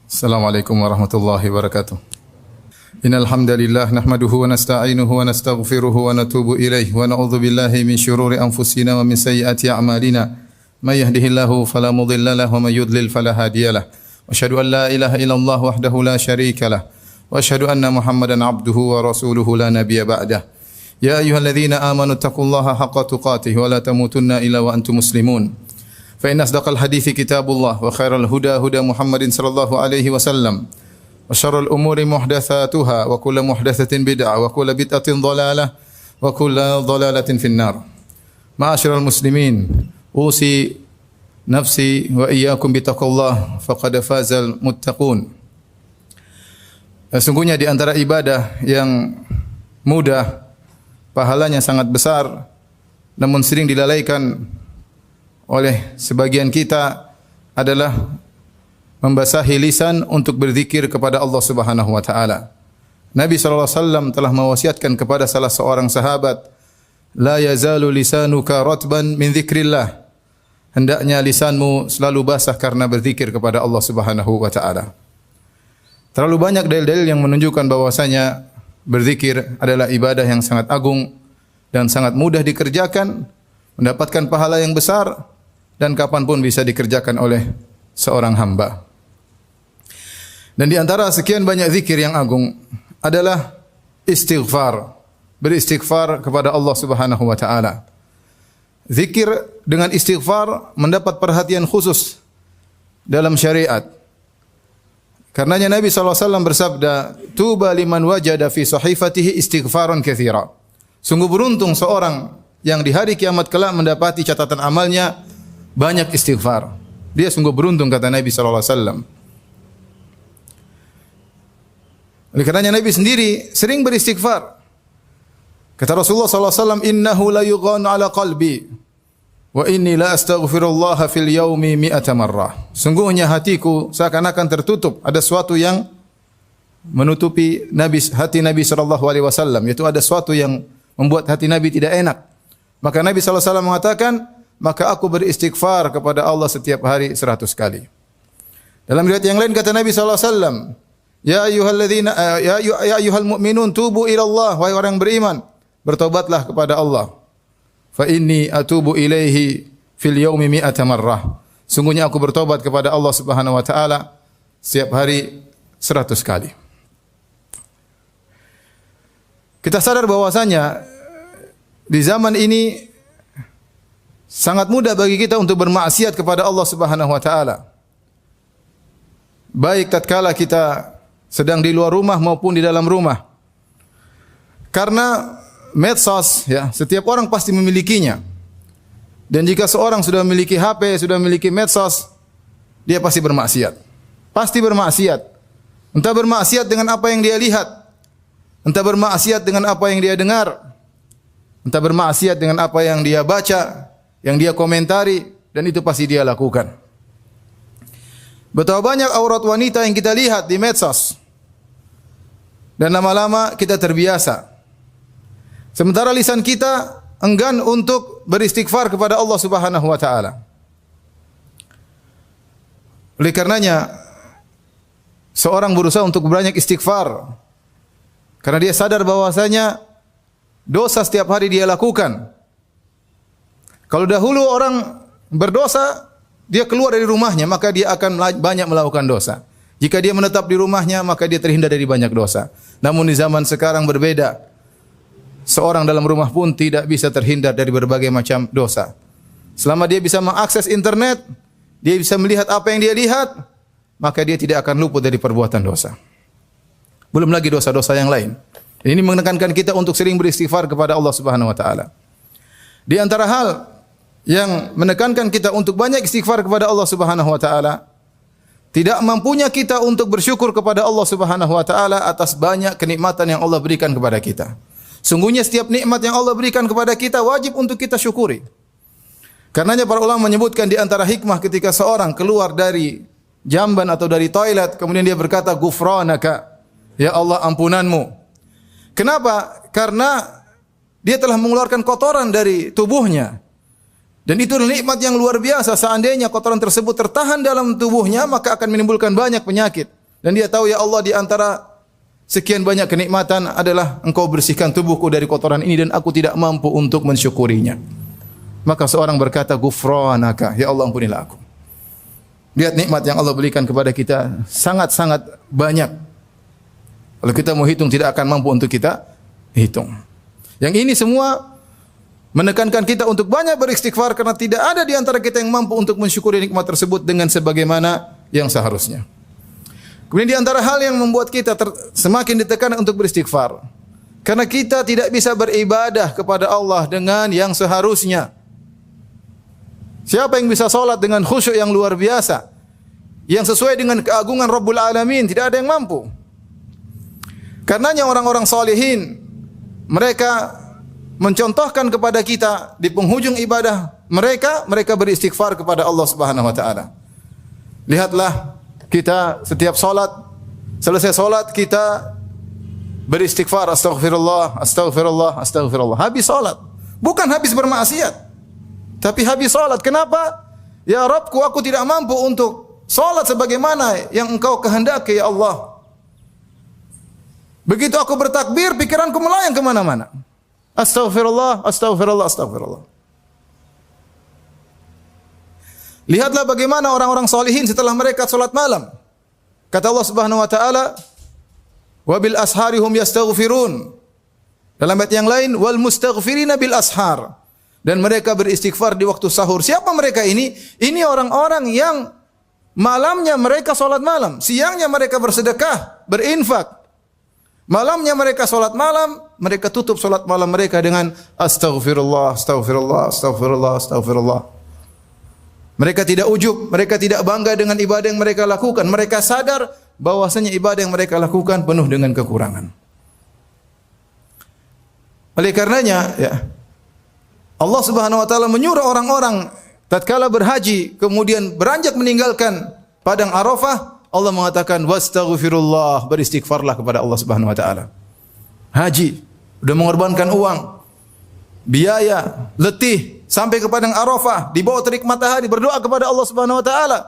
Assalamualaikum warahmatullahi wabarakatuh. Innal hamdalillah nahmaduhu wa nasta'inuhu wa nastaghfiruhu wa natubu ilaihi wa na'udzu billahi min shururi anfusina wa min sayyiati a'malina. May yahdihillahu fala mudilla lahu wa may yudlil fala hadiyalah. Wa asyhadu an la ilaha illallah wahdahu la syarika lah. Wa asyhadu anna Muhammadan abduhu wa rasuluhu la nabiyya ba'dah. Ya ayyuhalladzina amanu taqullaha haqqa tuqatih wa la tamutunna illa wa antum muslimun. Fa inna asdaqal hadithi kitabullah wa khairal huda huda Muhammadin sallallahu alaihi wasallam. Wa syarrul umuri muhdatsatuha wa kullu muhdatsatin bid'ah wa kullu bid'atin dhalalah wa kullu dhalalatin finnar. Ma'asyiral muslimin, usi nafsi wa iyyakum bittaqullah faqad fazal muttaqun. Sungguhnya di antara ibadah yang mudah, pahalanya sangat besar, namun sering dilalaikan oleh sebagian kita adalah membasahi lisan untuk berzikir kepada Allah Subhanahu wa taala. Nabi sallallahu alaihi wasallam telah mewasiatkan kepada salah seorang sahabat, "La yazalu lisanuka ratban min dzikrillah." Hendaknya lisanmu selalu basah karena berzikir kepada Allah Subhanahu wa taala. Terlalu banyak dalil-dalil yang menunjukkan bahwasanya berzikir adalah ibadah yang sangat agung dan sangat mudah dikerjakan, mendapatkan pahala yang besar, dan kapanpun bisa dikerjakan oleh seorang hamba. Dan di antara sekian banyak zikir yang agung adalah istighfar. Beristighfar kepada Allah Subhanahu wa taala. Zikir dengan istighfar mendapat perhatian khusus dalam syariat. Karenanya Nabi SAW bersabda, "Tuba liman wajada fi sahifatihi istighfaran katsira." Sungguh beruntung seorang yang di hari kiamat kelak mendapati catatan amalnya banyak istighfar. Dia sungguh beruntung, kata Nabi sallallahu alaihi wasallam. Oleh karenanya Nabi sendiri sering beristighfar. Kata Rasulullah sallallahu alaihi wasallam, "Innahu la yughanu ala qalbi wa inni la astaghfirullah fil yaumi mi'ata marrah." Sungguhnya hatiku seakan-akan tertutup, ada sesuatu yang menutupi hati Nabi sallallahu alaihi wasallam, yaitu ada sesuatu yang membuat hati Nabi tidak enak. Maka Nabi sallallahu alaihi wasallam mengatakan, "Maka aku beristighfar kepada Allah setiap hari 100 kali." Dalam riwayat yang lain kata Nabi sallallahu alaihi wasallam, "Ya ayyuhalladzina ya ayyuhal mu'minun tubu ila Allah." Wahai orang beriman, bertobatlah kepada Allah. "Fa inni atubu ilaihi fil yaumi mi'ata marrah." Sungguhnya aku bertobat kepada Allah Subhanahu wa taala setiap hari 100 kali. Kita sadar bahwasanya di zaman ini sangat mudah bagi kita untuk bermaksiat kepada Allah Subhanahu wa taala. Baik tatkala kita sedang di luar rumah maupun di dalam rumah. Karena medsos, ya, setiap orang pasti memilikinya. Dan jika seorang sudah memiliki HP, sudah memiliki medsos, dia pasti bermaksiat. Pasti bermaksiat. Entah bermaksiat dengan apa yang dia lihat, entah bermaksiat dengan apa yang dia dengar, entah bermaksiat dengan apa yang dia baca, yang dia komentari, dan itu pasti dia lakukan. Betapa banyak aurat wanita yang kita lihat di medsos, dan lama-lama kita terbiasa. Sementara lisan kita enggan untuk beristighfar kepada Allah Subhanahu wa taala. Oleh karenanya seorang berusaha untuk banyak istighfar karena dia sadar bahwasanya dosa setiap hari dia lakukan. Kalau dahulu orang berdosa, dia keluar dari rumahnya, maka dia akan banyak melakukan dosa. Jika dia menetap di rumahnya, maka dia terhindar dari banyak dosa. Namun di zaman sekarang berbeda. Seorang dalam rumah pun tidak bisa terhindar dari berbagai macam dosa. Selama dia bisa mengakses internet, dia bisa melihat apa yang dia lihat, maka dia tidak akan luput dari perbuatan dosa. Belum lagi dosa-dosa yang lain. Ini menekankan kita untuk sering beristighfar kepada Allah Subhanahu wa taala. Di antara hal yang menekankan kita untuk banyak istighfar kepada Allah Subhanahu wa taala, tidak mampunya kita untuk bersyukur kepada Allah Subhanahu wa taala atas banyak kenikmatan yang Allah berikan kepada kita. Sungguhnya setiap nikmat yang Allah berikan kepada kita wajib untuk kita syukuri. Karenanya para ulama menyebutkan di antara hikmah ketika seorang keluar dari jamban atau dari toilet kemudian dia berkata ghufranaka, ya Allah ampunanmu. Kenapa? Karena dia telah mengeluarkan kotoran dari tubuhnya. Dan itu nikmat yang luar biasa. Seandainya kotoran tersebut tertahan dalam tubuhnya, maka akan menimbulkan banyak penyakit. Dan dia tahu, ya Allah, di antara sekian banyak kenikmatan adalah Engkau bersihkan tubuhku dari kotoran ini dan aku tidak mampu untuk mensyukurinya. Maka seorang berkata, Ghufranaka, ya Allah ampunilah aku. Lihat nikmat yang Allah berikan kepada kita sangat-sangat banyak. Kalau kita mau hitung tidak akan mampu untuk kita hitung. Yang ini semua menekankan kita untuk banyak beristighfar karena tidak ada di antara kita yang mampu untuk mensyukuri nikmat tersebut dengan sebagaimana yang seharusnya. Kemudian di antara hal yang membuat kita semakin ditekan untuk beristighfar karena kita tidak bisa beribadah kepada Allah dengan yang seharusnya. Siapa yang bisa salat dengan khusyuk yang luar biasa, yang sesuai dengan keagungan Rabbul Alamin? Tidak ada yang mampu. Karenanya orang-orang salihin, mereka mencontohkan kepada kita di penghujung ibadah mereka beristighfar kepada Allah Subhanahu wa taala. Lihatlah kita setiap salat, selesai salat kita beristighfar, astaghfirullah, astaghfirullah, astaghfirullah. Habis salat, bukan habis bermaksiat. Tapi habis salat. Kenapa? Ya Rabbku, aku tidak mampu untuk salat sebagaimana yang Engkau kehendaki, ya Allah. Begitu aku bertakbir, pikiranku melayang kemana-mana. Astaghfirullah, astaghfirullah, astaghfirullah. Lihatlah bagaimana orang-orang salihin setelah mereka salat malam. Kata Allah Subhanahu wa taala, "Wa bil asharihum yastaghfirun." Dalam ayat yang lain, "Wal mustaghfirina bil ashar." Dan mereka beristighfar di waktu sahur. Siapa mereka ini? Ini orang-orang yang malamnya mereka salat malam, siangnya mereka bersedekah, berinfak. Malamnya mereka salat malam, mereka tutup salat malam mereka dengan astaghfirullah, astaghfirullah, astaghfirullah, astaghfirullah. Mereka tidak ujub, mereka tidak bangga dengan ibadah yang mereka lakukan. Mereka sadar bahwasanya ibadah yang mereka lakukan penuh dengan kekurangan. Oleh karenanya, ya, Allah Subhanahu wa taala menyuruh orang-orang tatkala berhaji kemudian beranjak meninggalkan padang Arafah, Allah mengatakan wastaghfirullah, beristighfarlah kepada Allah Subhanahu wa taala. Haji, sudah mengorbankan uang, biaya, letih sampai ke padang Arafah, di bawah terik matahari berdoa kepada Allah Subhanahu wa taala.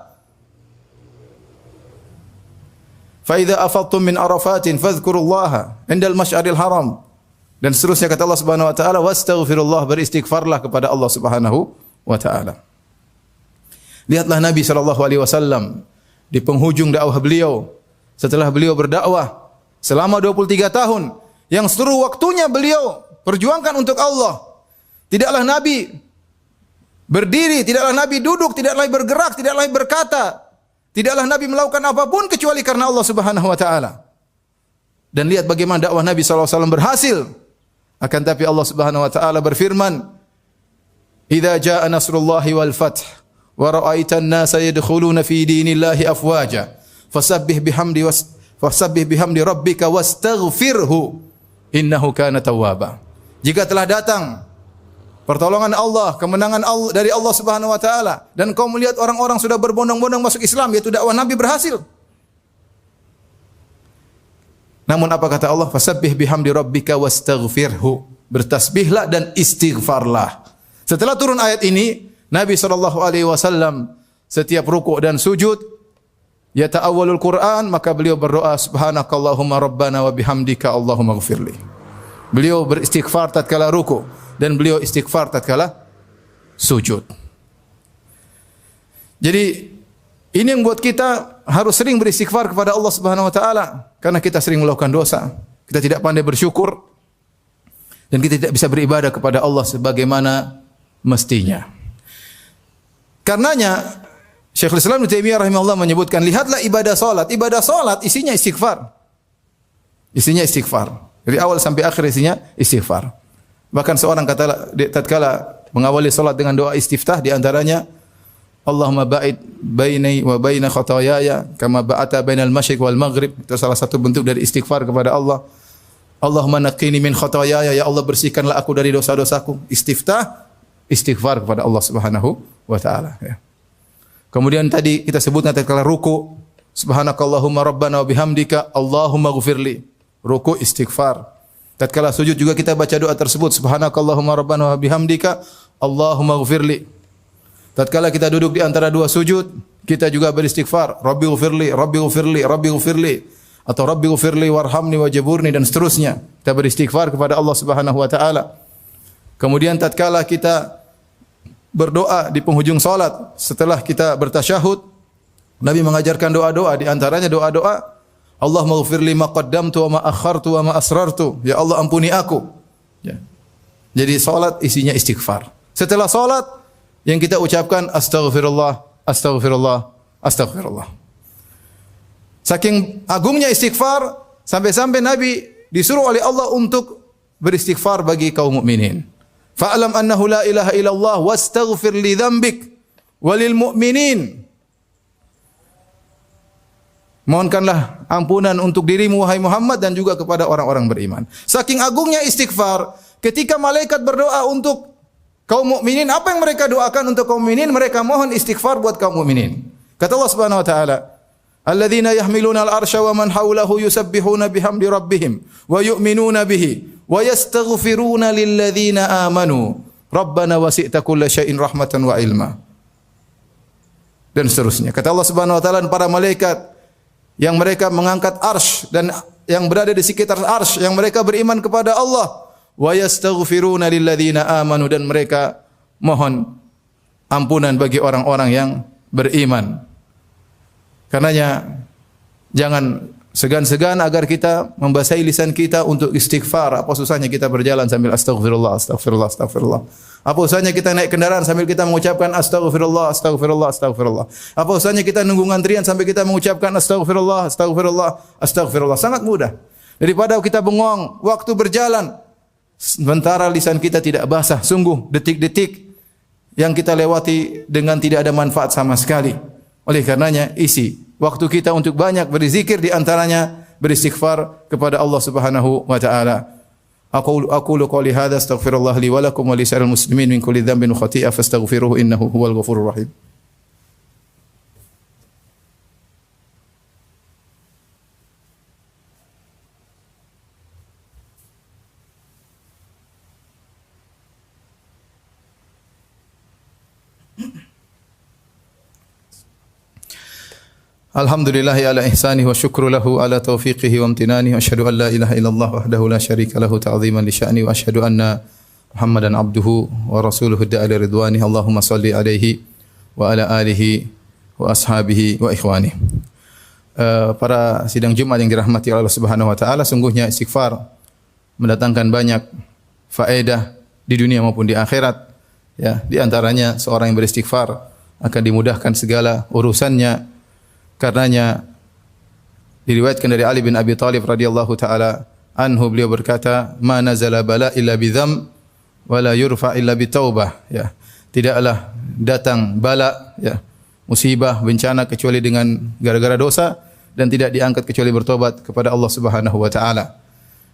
Fa idza afadtum min Arafatin fadhkurullaha 'indal masy'aril haram. Dan seterusnya kata Allah Subhanahu wa taala, wastaghfirullah, beristighfarlah kepada Allah Subhanahu wa taala. Lihatlah Nabi sallallahu alaihi wasallam di penghujung dakwah beliau, setelah beliau berdakwah selama 23 tahun, yang seluruh waktunya beliau perjuangkan untuk Allah. Tidaklah Nabi berdiri, tidaklah Nabi duduk, tidaklah bergerak, tidaklah berkata, tidaklah Nabi melakukan apapun kecuali karena Allah Subhanahu wa taala. Dan lihat bagaimana dakwah Nabi sallallahu alaihi wasallam berhasil. Akan tapi Allah Subhanahu wa taala berfirman, "Idza jaa nasrullahi wal fath wa ra'aitan nasa yadkhuluna fi dinillahi afwaja fasabbih bihamdi rabbika wastaghfirhu innahu kana tawwaba." Jika telah datang pertolongan Allah, kemenangan Allah dari Allah Subhanahu wa taala dan kau melihat orang-orang sudah berbondong-bondong masuk Islam, yaitu dakwah Nabi berhasil. Namun apa kata Allah? Fasabbih bihamdi rabbika wastaghfirhu. Bertasbihlah dan istighfarlah. Setelah turun ayat ini, Nabi SAW setiap rukuk dan sujud, yata'awwalul Quran, maka beliau berdoa, subhanakallahumma rabbana wa bihamdika Allahumma ghfirli. Beliau beristighfar tatkala rukuk dan beliau istighfar tatkala sujud. Jadi ini yang buat kita harus sering beristighfar kepada Allah Subhanahu wa taala karena kita sering melakukan dosa. Kita tidak pandai bersyukur dan kita tidak bisa beribadah kepada Allah sebagaimana mestinya. Karenanya Syekhul Islam Ibnu Taimiyah rahimahullah menyebutkan, lihatlah ibadah salat. Ibadah salat isinya istighfar. Isinya istighfar. Dari awal sampai akhir isinya istighfar. Bahkan seorang tatkala mengawali salat dengan doa istiftah, di antaranya Allahumma ba'id baini wa baina khataayaya kama ba'ata bainal masyriq wal maghrib. Itu salah satu bentuk dari istighfar kepada Allah. Allahumma naqqini min khataayaya, ya Allah bersihkanlah aku dari dosa-dosaku. Istiftah, istighfar kepada Allah Subhanahu wa taala, ya. Kemudian tadi kita sebutkan tatkala ruku, subhanakallahumma rabbana wa bihamdika Allahumma ghfirli. Ruku istighfar. Tatkala sujud juga kita baca doa tersebut, subhanakallahumma rabbana wa bihamdika Allahumma ghfirli. Tatkala kita duduk di antara dua sujud, kita juga beristighfar, Rabbighfirli, Rabbighfirli, Rabbighfirli, atau Rabbighfirli warhamni wajaburni, dan seterusnya. Kita beristighfar kepada Allah Subhanahu wa taala. Kemudian tatkala kita berdoa di penghujung salat setelah kita bertasyahud, Nabi mengajarkan doa-doa, di antaranya doa-doa Allahumma ighfirli ma qaddamtu wa ma akhartu wa ma asrartu. Ya Allah, ampuni aku. Ya. Jadi salat isinya istighfar. Setelah salat yang kita ucapkan astaghfirullah, astaghfirullah, astaghfirullah. Saking agungnya istighfar, sampai-sampai Nabi disuruh oleh Allah untuk beristighfar bagi kaum mukminin. Fa'lam annahu la ilaha illallah wastaghfir li dzambik walil mu'minin. Mohonkanlah ampunan untuk dirimu wahai Muhammad dan juga kepada orang-orang beriman. Saking agungnya istighfar, ketika malaikat berdoa untuk kaum mukminin, apa yang mereka doakan untuk kaum mukminin? Mereka mohon istighfar buat kaum mukminin. Kata Allah Subhanahu wa taala, "Alladzina yahmiluna al-arsya wa man hawlahu yusabbihuna bihamdi rabbihim wa yu'minuna bihi wa yastaghfiruna lilladzina amanu rabbana wasi'ta kulla syai'in rahmatan wa ilma." Dan seterusnya. Kata Allah Subhanahu wa taala, para malaikat yang mereka mengangkat arsy dan yang berada di sekitar arsy, yang mereka beriman kepada Allah, wa yastaghfiruna lilladzina amanu, dan mereka mohon ampunan bagi orang-orang yang beriman. Karenanya jangan segan-segan agar kita membasahi lisan kita untuk istighfar. Apa susahnya kita berjalan sambil astaghfirullah, astaghfirullah, astaghfirullah. Apa usahanya kita naik kendaraan sambil kita mengucapkan astaghfirullah, astaghfirullah, astaghfirullah. Apa usahanya kita nunggu antrian sambil kita mengucapkan astaghfirullah, astaghfirullah, astaghfirullah. Sangat mudah. Daripada kita bengong waktu berjalan, sementara lisan kita tidak basah. Sungguh detik-detik yang kita lewati dengan tidak ada manfaat sama sekali. Oleh karenanya isi waktu kita untuk banyak berzikir, di antaranya beristighfar kepada Allah Subhanahu wa taala. Aqulu qouli hadza astaghfirullah li wa lakum wa li sa'iril muslimin min kulli dhanbin wa khati'ah fastaghfiruhu innahu huwal ghafurur rahim. Alhamdulillahi ala ihsanihi wa syukru lahu ala taufiqihi wa amtinanihi wa asyhadu an la ilaha illallah wahdahu la syarika lahu ta'ziman li sya'ni wa asyhadu anna Muhammadan abduhu wa rasuluhu da'a ila ridwanihi. Allahumma salli alaihi wa ala alihi wa ashabihi wa ikhwanihi. Para sidang Jumat yang dirahmati Allah Subhanahu wa taala, sungguhnya istighfar mendatangkan banyak faedah di dunia maupun di akhirat. Ya, di antaranya seorang yang beristighfar akan dimudahkan segala urusannya. Karenanya diriwayatkan dari Ali bin Abi Thalib radhiyallahu taala anhu, beliau berkata, "Ma nazala bala illa bidzam wa la yurfa illa bitaubah." Ya, tidaklah datang bala, ya, musibah, bencana kecuali dengan gara-gara dosa, dan tidak diangkat kecuali bertobat kepada Allah Subhanahu wa taala.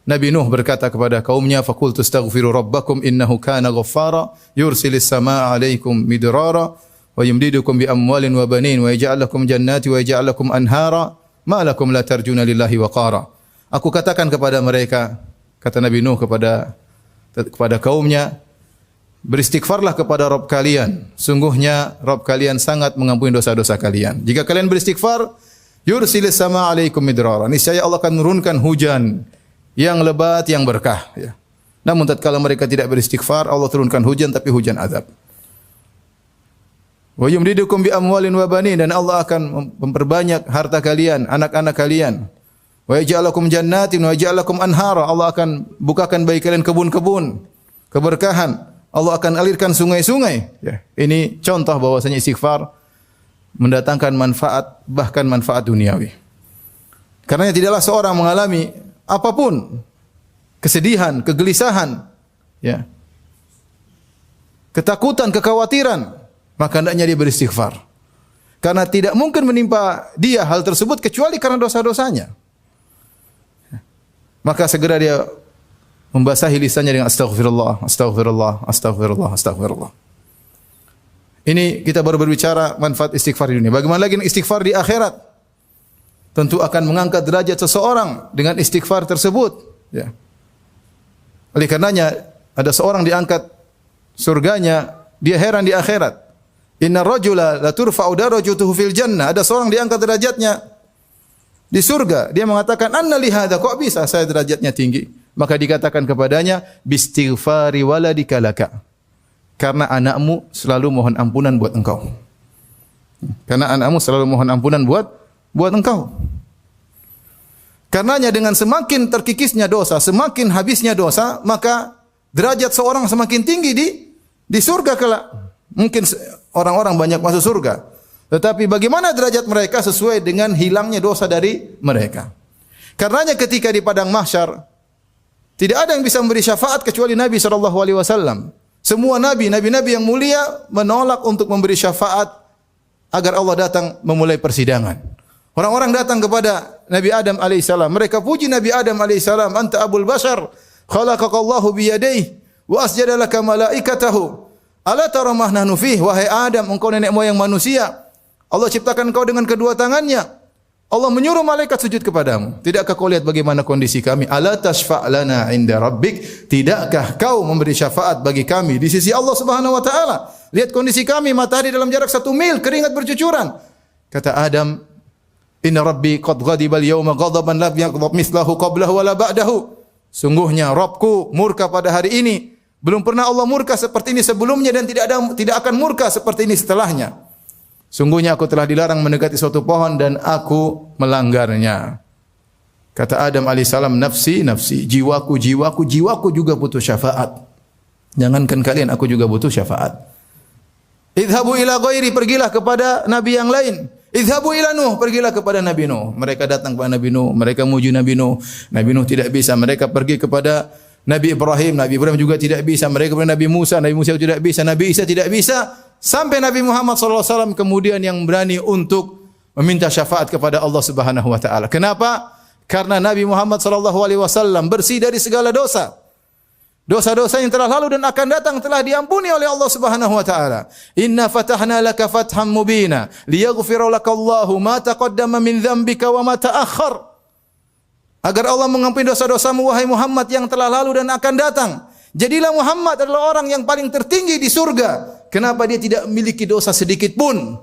Nabi Nuh berkata kepada kaumnya, "Faqultu astaghfiru rabbakum innahu kana ghaffara yursilis samaa'a 'alaikum midrara wa yumdidukum bi amwalin wa banin wa yaj'al lakum jannati wa yaj'al lakum anhara ma lakum la tarjuna lillahi waqara." Aku katakan kepada mereka, kata Nabi Nuh kepada kaumnya, beristighfarlah kepada Rabb kalian. Sungguhnya Rabb kalian sangat mengampuni dosa-dosa kalian. Jika kalian beristighfar, yursilis sama alaikum midrara. Niscaya Allah akan menurunkan hujan yang lebat, yang berkah. Ya. Namun tatkala mereka tidak beristighfar, Allah turunkan hujan, tapi hujan azab. Wa yumdidukum bi amwalin wa banin, dan Allah akan memperbanyak harta kalian, anak-anak kalian. Wa yaj'al lakum jannatin wa yaj'al lakum anhara, Allah akan bukakan bagi kalian kebun-kebun, keberkahan. Allah akan alirkan sungai-sungai. Ya. Ini contoh bahwasanya istighfar mendatangkan manfaat, bahkan manfaat duniawi. Karena tidaklah seorang mengalami apapun, kesedihan, kegelisahan, ya, ketakutan, kekhawatiran, maka hendaknya dia beristighfar. Karena tidak mungkin menimpa dia hal tersebut kecuali karena dosa-dosanya. Maka segera dia membasahi lisannya dengan astaghfirullah, astaghfirullah, astaghfirullah, astaghfirullah. Ini kita baru berbicara manfaat istighfar di dunia. Bagaimana lagi istighfar di akhirat? Tentu akan mengangkat derajat seseorang dengan istighfar tersebut. Ya. Oleh karenanya ada seorang diangkat surganya, dia heran di akhirat. Inna rajula la turfa'u darajatuhu fil jannah. Ada seorang diangkat derajatnya di surga. Dia mengatakan, "Anna li hadza? Kok bisa saya derajatnya tinggi?" Maka dikatakan kepadanya, "Bistighfari waladika laka." Karena anakmu selalu mohon ampunan buat engkau. Karena anakmu selalu mohon ampunan buat engkau. Karenanya dengan semakin terkikisnya dosa, semakin habisnya dosa, maka derajat seorang semakin tinggi di surga kelak. Mungkin orang-orang banyak masuk surga, tetapi bagaimana derajat mereka sesuai dengan hilangnya dosa dari mereka. Karenanya ketika di padang mahsyar tidak ada yang bisa memberi syafaat kecuali Nabi SAW. Semua nabi-nabi yang mulia menolak untuk memberi syafaat agar Allah datang memulai persidangan. Orang-orang datang kepada Nabi Adam alaihissalam. Mereka puji Nabi Adam alaihissalam. Anta abul bashar, khalaqakallahu biyadayhi, wa asjada laka malaikatahu. Ala tara ma nahnu fih, wahai Adam, engkau nenek moyang manusia. Allah ciptakan engkau dengan kedua tangannya. Allah menyuruh malaikat sujud kepadamu. Tidakkah kau lihat bagaimana kondisi kami? Ala tashfa' lana 'inda rabbik? Tidakkah kau memberi syafaat bagi kami di sisi Allah Subhanahu wa taala? Lihat kondisi kami, matahari dalam jarak 1 mil, keringat bercucuran. Kata Adam, "Inna rabbi qad ghadiba al-yawma ghadaban lam yaghdab mithlahu qablahu wala ba'dahu." Sungguhnya Rabbku murka pada hari ini. Belum pernah Allah murka seperti ini sebelumnya dan tidak akan murka seperti ini setelahnya. Sungguhnya aku telah dilarang mendekati suatu pohon dan aku melanggarnya. Kata Adam alaihissalam, "Nafsi, nafsi, jiwaku, jiwaku, jiwaku juga butuh syafaat. Jangankan kalian, aku juga butuh syafaat." Idhabu ila ghairi, pergilah kepada nabi yang lain. Idhabu ila Nuh, pergilah kepada Nabi Nuh. Mereka datang kepada Nabi Nuh, mereka muji Nabi Nuh. Nabi Nuh tidak bisa. Mereka pergi kepada Nabi Ibrahim, Nabi Ibrahim juga tidak bisa. Mereka kepada Nabi Musa tidak bisa. Nabi Isa tidak bisa. Sampai Nabi Muhammad SAW kemudian yang berani untuk meminta syafaat kepada Allah Subhanahu wa taala. Kenapa? Karena Nabi Muhammad SAW bersih dari segala dosa. Dosa-dosa yang telah lalu dan akan datang telah diampuni oleh Allah Subhanahu wa taala. Inna fatahna laka fatham mubina liyaghfira lakallahu ma taqaddama min dzambika wa ma ta'akhkhar. Agar Allah mengampuni dosa-dosamu wahai Muhammad yang telah lalu dan akan datang. Jadilah Muhammad adalah orang yang paling tertinggi di surga. Kenapa dia tidak memiliki dosa sedikit pun?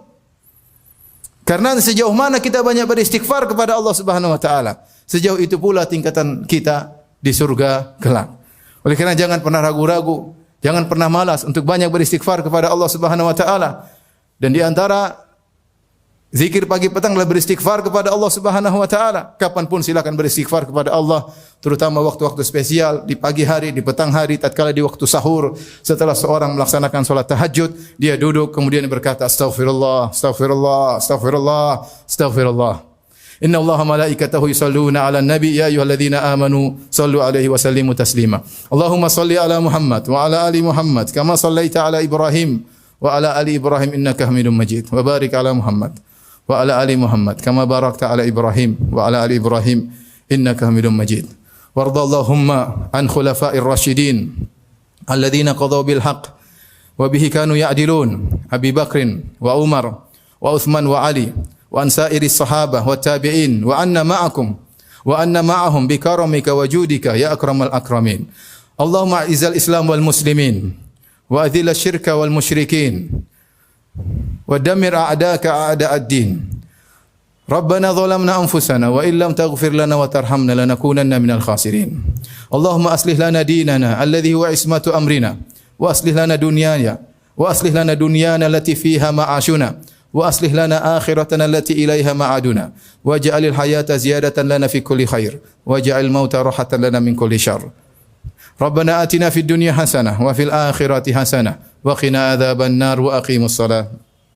Karena sejauh mana kita banyak beristighfar kepada Allah Subhanahu wa taala, sejauh itu pula tingkatan kita di surga kelak. Oleh karena jangan pernah ragu-ragu, jangan pernah malas untuk banyak beristighfar kepada Allah Subhanahu wa taala. Dan di antara zikir pagi petang adalah beristighfar kepada Allah Subhanahu wa taala. Kapanpun silakan beristighfar kepada Allah, terutama waktu-waktu spesial, di pagi hari, di petang hari, tatkala di waktu sahur, setelah seorang melaksanakan salat tahajud, dia duduk kemudian berkata astaghfirullah, astaghfirullah, astaghfirullah, astaghfirullah. Inna Allaha malaikatahu yusalluna 'alan nabi ya ayyuhalladzina amanu sallu 'alaihi wa sallimu taslima. Allahumma salli 'ala Muhammad wa 'ala ali Muhammad kama sallaita 'ala Ibrahim wa 'ala ali Ibrahim innaka Hamidum Majid. Wa barik 'ala Muhammad wa 'ala ali Muhammad kama barakta 'ala Ibrahim wa 'ala ali Ibrahim innaka Hamidum Majid. Warda Allahumma an khulafa'ir rasyidin alladzina qadaw bil haqq wa bihi kanu ya'dilun, Abi Bakrin wa Umar wa Uthman wa Ali wa an sa'iris sahabah wa tabi'in wa anna ma'akum wa anna ma'ahum bi karamika wa judika ya akramal akramin. Allahumma a'izal Islam wal muslimin wa adhil asy-syirka wal musyrikin wa dammir a'daka a'da'ad din. Rabbana zalamna anfusana wa illam taghfir lana wa tarhamna lanakunanna minal khasirin. Allahumma aslih lana dinana alladhi huwa ismatu amrina wa aslih lana dunyana wa aslih lana dunyana allati fiha ma'ashuna wa aslih lana akhiratana allati ilaiha ma'aduna waj'alil hayata ziyadatan lana fi kulli khair waj'al mauta rahatan lana min kulli syarr. Rabbana atina fid dunya hasanah wa fil akhirati hasanah wa qina adzaban nar wa aqimus salat.